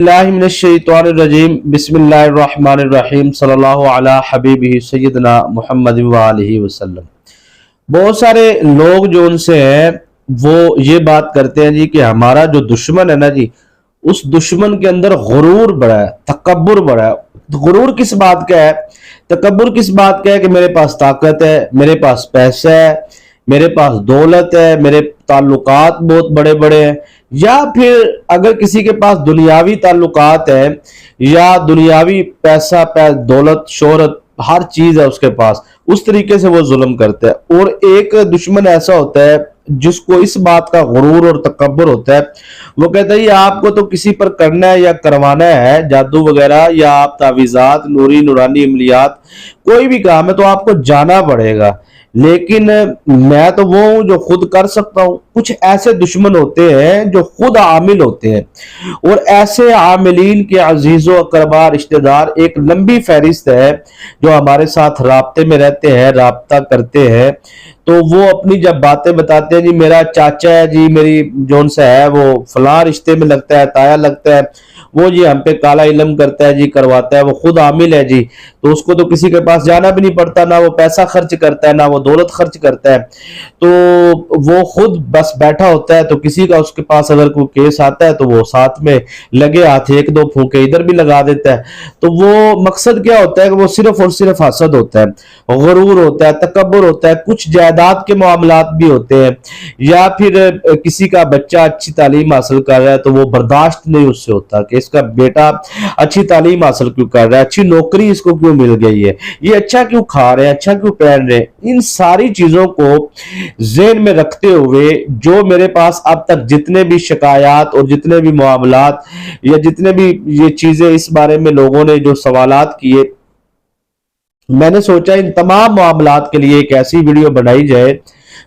اللہ من الشیطان الرجیم بسم اللہ الرحمن الرحیم صلی اللہ علی حبیبہ سیدنا محمد وآلہ وسلم۔ بہت سارے لوگ جو ان سے ہیں وہ یہ بات کرتے ہیں جی کہ ہمارا جو دشمن ہے نا جی، اس دشمن کے اندر غرور بڑا ہے، تکبر بڑا ہے۔ غرور کس بات کا ہے؟ تکبر کس بات کا ہے کہ میرے پاس طاقت ہے، میرے پاس پیسہ ہے، میرے پاس دولت ہے، میرے تعلقات بہت بڑے بڑے ہیں، یا پھر اگر کسی کے پاس دنیاوی تعلقات ہیں یا دنیاوی پیسہ دولت شہرت ہر چیز ہے اس کے پاس، اس طریقے سے وہ ظلم کرتا ہے۔ اور ایک دشمن ایسا ہوتا ہے جس کو اس بات کا غرور اور تکبر ہوتا ہے، وہ کہتا ہے یہ آپ کو تو کسی پر کرنا ہے یا کروانا ہے، جادو وغیرہ یا آپ تعویذات، نوری نورانی عملیات، کوئی بھی کام ہے تو آپ کو جانا پڑے گا، لیکن میں تو وہ ہوں جو خود کر سکتا ہوں۔ کچھ ایسے دشمن ہوتے ہیں جو خود عامل ہوتے ہیں، اور ایسے عاملین کے عزیز و اقربا رشتہ دار ایک لمبی فہرست ہے جو ہمارے ساتھ رابطے میں رہتے ہیں، رابطہ کرتے ہیں۔ تو وہ اپنی جب باتیں بتاتے ہیں، جی میرا چاچا ہے، جی میری جون سے ہے وہ فلاں رشتے میں لگتا ہے، تایا لگتا ہے، وہ جی ہم پہ کالا علم کرتا ہے، جی کرواتا ہے، وہ خود عامل ہے جی، تو اس کو تو کسی کے پاس جانا بھی نہیں پڑتا، نہ وہ پیسہ خرچ کرتا ہے، نہ وہ دولت خرچ کرتا ہے، تو وہ خود بس بیٹھا ہوتا ہے، تو کسی کا اس کے پاس اگر کوئی کیس آتا ہے تو وہ ساتھ میں لگے ہاتھ ایک دو پھونکے ادھر بھی لگا دیتا ہے۔ تو وہ مقصد کیا ہوتا ہے کہ وہ صرف اور صرف حسد ہوتا ہے، غرور ہوتا ہے، تکبر ہوتا ہے، کچھ جائیداد کے معاملات بھی ہوتے ہیں، یا پھر کسی کا بچہ اچھی تعلیم حاصل کر رہا ہے تو وہ برداشت نہیں اس سے ہوتا کہ اس کا بیٹا اچھی تعلیم حاصل کیوں کر رہا ہے، اچھی نوکری اس کو کیوں مل گئی ہے، یہ اچھا کیوں کھا رہے ہیں، اچھا کیوں پہن رہے ہیں۔ ان ساری چیزوں کو ذہن میں رکھتے ہوئے جو میرے پاس اب تک جتنے بھی شکایات اور جتنے بھی معاملات یا جتنے بھی یہ چیزیں اس بارے میں لوگوں نے جو سوالات کیے، میں نے سوچا ان تمام معاملات کے لیے ایک ایسی ویڈیو بنائی جائے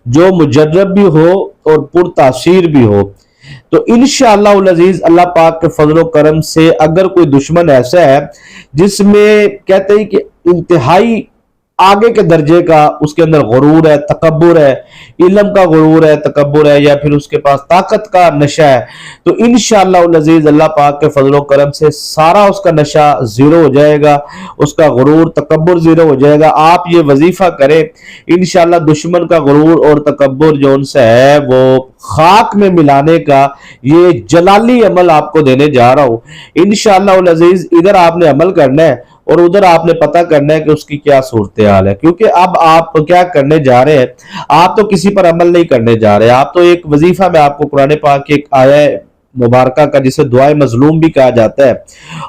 جو مجرب بھی ہو اور پر تاثیر بھی ہو۔ تو انشاءاللہ العزیز اللہ پاک کے فضل و کرم سے اگر کوئی دشمن ایسا ہے جس میں کہتے ہیں کہ انتہائی آگے کے درجے کا اس کے اندر غرور ہے، تکبر ہے، علم کا غرور ہے، تکبر ہے، یا پھر اس کے پاس طاقت کا نشہ ہے، تو انشاءاللہ العزیز اللہ پاک کے فضل و کرم سے سارا اس کا نشہ زیرو ہو جائے گا، اس کا غرور تکبر زیرو ہو جائے گا۔ آپ یہ وظیفہ کریں، انشاءاللہ دشمن کا غرور اور تکبر جو ان سے ہے وہ خاک میں ملانے کا یہ جلالی عمل آپ کو دینے جا رہا ہوں انشاءاللہ العزیز۔ ادھر آپ نے عمل کرنا ہے اور ادھر آپ نے پتہ کرنا ہے کہ اس کی کیا صورتحال ہے، کیونکہ اب آپ کیا کرنے جا رہے ہیں، آپ تو کسی پر عمل نہیں کرنے جا رہے، آپ تو ایک وظیفہ میں آپ کو قرآن پاک کی ایک آیہ مبارکہ کا جسے دعائے مظلوم بھی کہا جاتا ہے،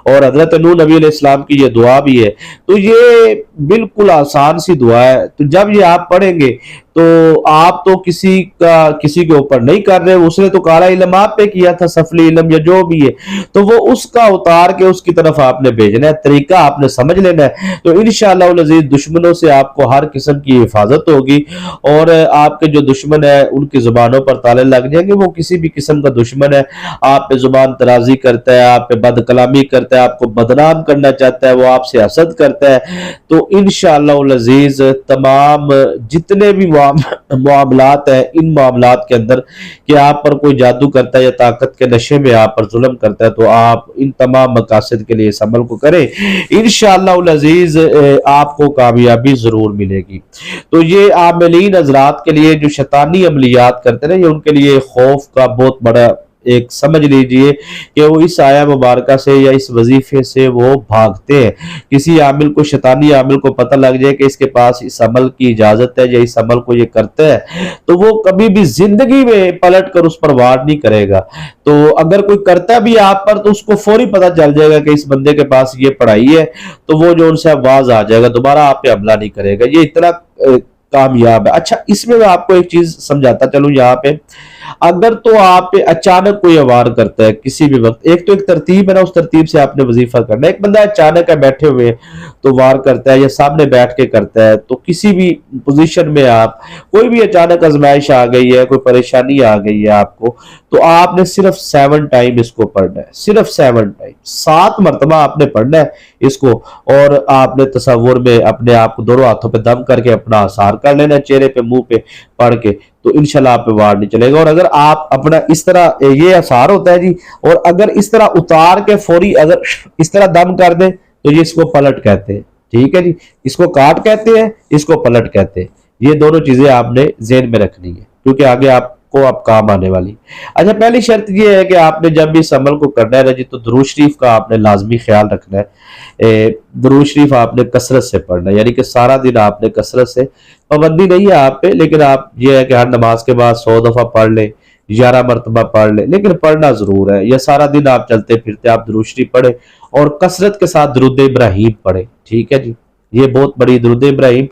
اور حضرت نوح نبی علیہ السلام کی یہ دعا بھی ہے، تو یہ بالکل آسان سی دعا ہے۔ تو جب یہ آپ پڑھیں گے تو آپ تو کسی کے اوپر نہیں کر رہے، اس نے تو کالا علم آپ پہ کیا تھا، سفلی علم یا جو بھی ہے، تو وہ اس کا اتار کے اس کی طرف آپ نے بھیجنا ہے، طریقہ آپ نے سمجھ لینا ہے۔ تو انشاءاللہ العزیز دشمنوں سے آپ کو ہر قسم کی حفاظت ہوگی، اور آپ کے جو دشمن ہیں ان کی زبانوں پر تالے لگ جائیں گے۔ وہ کسی بھی قسم کا دشمن ہے، آپ پہ زبان درازی کرتا ہے، آپ پہ بد کلامی کرتا ہے، آپ کو بدنام کرنا چاہتا ہے، وہ آپ سے حسد کرتا ہے، تو انشاءاللہ العزیز تمام جتنے بھی معاملات ہیں ان معاملات کے اندر کہ آپ پر کوئی جادو کرتا ہے یا طاقت کے نشے میں آپ پر ظلم کرتا ہے، تو آپ ان تمام مقاصد کے لیے اس عمل کو کریں، انشاءاللہ العزیز آپ کو کامیابی ضرور ملے گی۔ تو یہ عاملین حضرات کے لیے جو شیطانی عملیات کرتے ہیں، یہ ان کے لیے خوف کا بہت بڑا ایک سمجھ لیجئے کہ وہ اس آیہ مبارکہ سے یا اس وظیفے سے وہ بھاگتے ہیں۔ کسی عامل کو، شیطانی عامل کو پتہ لگ جائے کہ اس کے پاس اس عمل کی اجازت ہے یا اس عمل کو یہ کرتا ہے، تو وہ کبھی بھی زندگی میں پلٹ کر اس پر وار نہیں کرے گا۔ تو اگر کوئی کرتا بھی آپ پر تو اس کو فوری پتہ چل جائے گا کہ اس بندے کے پاس یہ پڑھائی ہے، تو وہ جو ان سے آواز آ جائے گا، دوبارہ آپ پہ حملہ نہیں کرے گا۔ یہ اتنا کامیاب ہے۔ اچھا، اس میں آپ کو ایک چیز سمجھاتا چلوں یہاں پہ، اگر تو آپ پہ اچانک کوئی وار کرتا ہے کسی بھی وقت، ایک تو ایک ترتیب ہے نا، اس ترتیب سے آپ نے وظیفہ کرنا ہے۔ ایک بندہ اچانک ہے بیٹھے ہوئے تو وار کرتا ہے، یا سامنے بیٹھ کے کرتا ہے، تو کسی بھی پوزیشن میں آپ کوئی بھی اچانک آزمائش آ گئی ہے، کوئی پریشانی آ گئی ہے آپ کو، تو آپ نے صرف 7 ٹائم اس کو پڑھنا ہے، صرف 7 ٹائم، 7 مرتبہ آپ نے پڑھنا ہے اس کو، اور آپ نے تصور میں اپنے آپ کو دونوں ہاتھوں پہ دم کر کے اپنا آثار کر لینا چہرے پہ، منہ پہ پڑھ کے، تو انشاءاللہ آپ پہ وار نہیں چلے گا۔ اور اگر آپ اپنا اس طرح یہ اثار ہوتا ہے جی، اور اگر اس طرح اتار کے فوری اگر اس طرح دم کر دیں تو یہ اس کو پلٹ کہتے ہیں، ٹھیک ہے جی، اس کو کاٹ کہتے ہیں، اس کو پلٹ کہتے ہیں۔ یہ دونوں چیزیں آپ نے ذہن میں رکھنی ہے کیونکہ آگے آپ کو اب کام آنے والی۔ اچھا، پہلی شرط یہ ہے کہ آپ نے جب بھی اس عمل کو کرنا ہے نا جی، تو درود شریف کا آپ نے لازمی خیال رکھنا ہے۔ درود شریف آپ نے کثرت سے پڑھنا ہے، یعنی کہ سارا دن آپ نے کثرت سے، پابندی نہیں ہے آپ پہ، لیکن آپ یہ ہے کہ ہر نماز کے بعد 100 دفعہ پڑھ لیں، 11 مرتبہ پڑھ لیں، لیکن پڑھنا ضرور ہے۔ یا سارا دن آپ چلتے پھرتے آپ درود شریف پڑھیں اور کثرت کے ساتھ درود ابراہیم پڑھیں، ٹھیک ہے جی۔ یہ بہت بڑی درود ابراہیم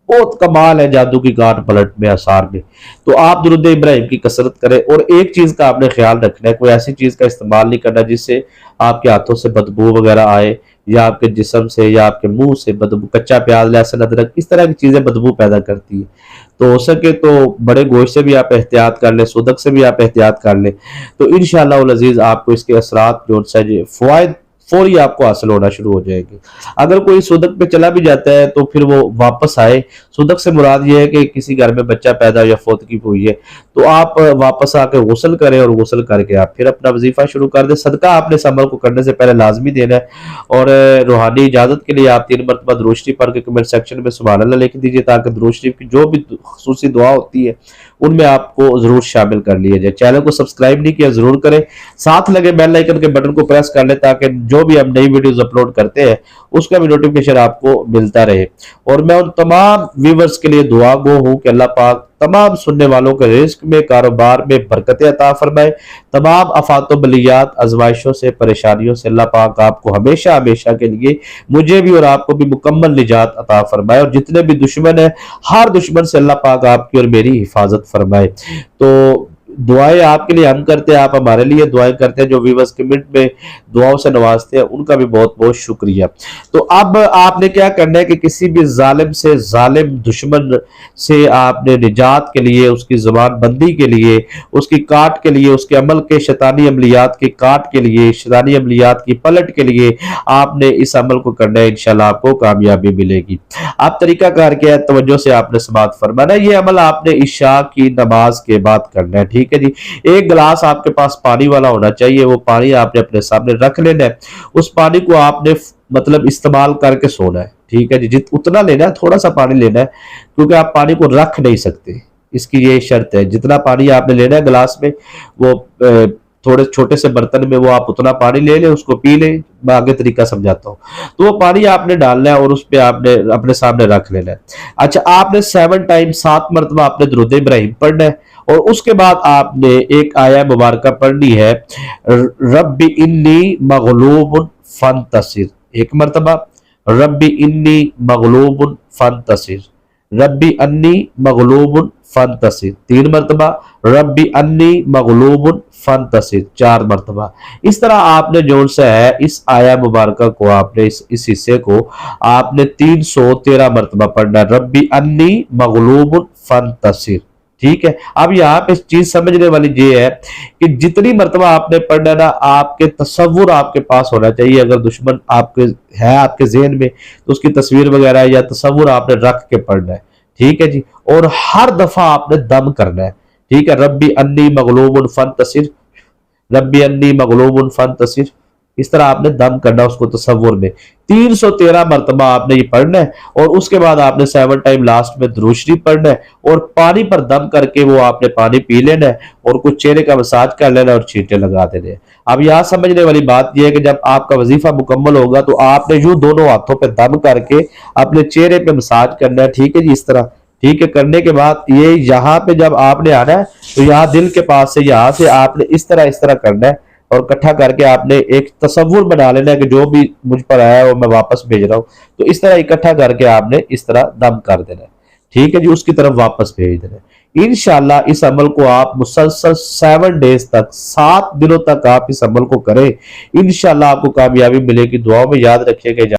بہت کمال ہے جادو کی گانٹ پلٹ میں، آثار میں۔ تو آپ درود ابراہیم کی کثرت کریں، اور ایک چیز کا آپ نے خیال رکھنا ہے، کوئی ایسی چیز کا استعمال نہیں کرنا جس سے آپ کے ہاتھوں سے بدبو وغیرہ آئے، یا آپ کے جسم سے یا آپ کے منہ سے بدبو، کچا پیاز، لہسن، ادرک، اس طرح کی چیزیں بدبو پیدا کرتی ہیں۔ تو ہو سکے تو بڑے گوشت سے بھی آپ احتیاط کر لیں، صدق سے بھی آپ احتیاط کر لیں، تو انشاءاللہ العزیز آپ کو اس کے اثرات جو سے فوائد فوری آپ کو حاصل ہونا شروع ہو جائے گی۔ اگر کوئی صدق پہ چلا بھی جاتا ہے تو پھر وہ واپس آئے، صدق سے مراد یہ ہے کہ کسی گھر میں بچہ پیدا یا فوتگی ہوئی ہے تو آپ واپس آ کے غسل کریں، اور غسل کر کے آپ پھر اپنا وظیفہ شروع کر دیں۔ صدقہ آپ نے اس عمل کو کرنے سے پہلے لازمی دینا ہے، اور روحانی اجازت کے لیے آپ 3 مرتبہ درود شریف پڑھ کے کمنٹ سیکشن میں سبحان اللہ لکھ دیجیے، تاکہ درود شریف کی جو بھی خصوصی دعا ہوتی ہے ان میں آپ کو ضرور شامل کر لیا جائے۔ چینل کو سبسکرائب نہیں کیا ضرور کریں، ساتھ لگے بیل آئیکن کے بٹن کو پریس کر لیں تاکہ جو بھی ہم نئی ویڈیوز اپلوڈ کرتے ہیں اس کا بھی نوٹیفیکیشن آپ کو ملتا رہے۔ اور میں ان تمام ویورز کے لیے دعا گو ہوں کہ اللہ پاک تمام سننے والوں کے رزق میں، کاروبار میں برکتیں عطا فرمائے، تمام آفات و بلیات، آزمائشوں سے، پریشانیوں سے اللہ پاک آپ کو ہمیشہ ہمیشہ کے لیے، مجھے بھی اور آپ کو بھی مکمل نجات عطا فرمائے، اور جتنے بھی دشمن ہیں ہر دشمن سے اللہ پاک آپ کی اور میری حفاظت فرمائے۔ تو دعائیں آپ کے لیے ہم کرتے ہیں، آپ ہمارے لیے دعائیں کرتے ہیں، جو ویورز کمنٹ میں دعاؤں سے نوازتے ہیں ان کا بھی بہت بہت شکریہ۔ تو اب آپ نے کیا کرنا ہے کہ کسی بھی ظالم سے، ظالم دشمن سے آپ نے نجات کے لیے، اس کی زبان بندی کے لیے، اس کی کاٹ کے لیے، اس کے عمل کے شیطانی عملیات کی کاٹ کے لیے، شیطانی عملیات کی پلٹ کے لیے آپ نے اس عمل کو کرنا ہے، انشاءاللہ آپ کو کامیابی ملے گی۔ آپ طریقہ کار کیا ہے، توجہ سے آپ نے سماعت فرمانا ہے۔ یہ عمل آپ نے عشاء کی نماز کے بعد کرنا ہے، ٹھیک ہے جی۔ ایک گلاس آپ کے پاس پانی والا ہونا چاہیے، وہ پانی آپ نے اپنے سامنے رکھ لینا ہے، اس پانی کو آپ نے مطلب استعمال کر کے سونا ہے، ٹھیک ہے جی۔ اتنا لینا ہے، تھوڑا سا پانی لینا ہے، کیونکہ آپ پانی کو رکھ نہیں سکتے، اس کی یہ شرط ہے۔ جتنا پانی آپ نے لینا ہے گلاس میں، وہ تھوڑے چھوٹے سے برتن میں وہ آپ اتنا پانی لے لیں، اس کو پی لیں۔ میں آگے طریقہ سمجھاتا ہوں۔ تو وہ پانی آپ نے ڈالنا ہے اور اس پہ آپ نے اپنے سامنے رکھ لینا ہے۔ اچھا، آپ نے 7 ٹائم 7 مرتبہ آپ نے درود ابراہیم پڑھنا ہے، اور اس کے بعد آپ نے ایک آیہ مبارکہ پڑھنی ہے، رب انی مغلوب فانتصر، ایک مرتبہ رب انی مغلوب فانتصر، رب انی مغلوب فانتصر 3 مرتبہ، رب انی مغلوب فانتصر 4 مرتبہ۔ اس طرح آپ نے جو سا ہے اس آیہ مبارکہ کو آپ نے اس حصے کو آپ نے 313 مرتبہ پڑھنا ہے، رب انی مغلوب فانتصر، ٹھیک ہے۔ اب یہاں پہ چیز سمجھنے والی یہ ہے کہ جتنی مرتبہ آپ نے پڑھنا نا، آپ کے تصور آپ کے پاس ہونا چاہیے۔ اگر دشمن آپ کے ہے آپ کے ذہن میں تو اس کی تصویر وغیرہ یا تصور آپ نے رکھ کے پڑھنا ہے، ٹھیک ہے جی۔ اور ہر دفعہ آپ نے دم کرنا ہے، ٹھیک ہے، رب انی مغلوب فانتصر، رب انی مغلوب فانتصر، اس طرح آپ نے دم کرنا اس کو تصور میں 313 مرتبہ آپ نے یہ پڑھنا ہے۔ اور اس کے بعد آپ نے 7 ٹائم لاسٹ میں درود شریف پڑھنا ہے، اور پانی پر دم کر کے وہ آپ نے پانی پی لینا ہے، اور کچھ چہرے کا مساج کر لینا ہے اور چھینٹے لگا دینے ہیں۔ اب یہاں سمجھنے والی بات یہ ہے کہ جب آپ کا وظیفہ مکمل ہوگا تو آپ نے یوں دونوں ہاتھوں پہ دم کر کے اپنے چہرے پہ مساج کرنا ہے، ٹھیک ہے جی، اس طرح، ٹھیک ہے۔ کرنے کے بعد یہ یہاں پہ جب آپ نے آنا ہے تو یہاں دل کے پاس سے یہاں سے آپ نے اس طرح کرنا ہے، اور اکٹھا کر کے آپ نے ایک تصور بنا لینا ہے کہ جو بھی مجھ پر آیا ہے وہ میں واپس بھیج رہا ہوں، تو اس طرح اکٹھا کر کے آپ نے اس طرح دم کر دینا ہے، ٹھیک ہے جی، اس کی طرف واپس بھیج دینا ہے۔ انشاءاللہ اس عمل کو آپ مسلسل 7 ڈیز تک، 7 دنوں تک آپ اس عمل کو کریں، انشاءاللہ آپ کو کامیابی ملے گی۔ دعاؤں میں یاد رکھیے گا۔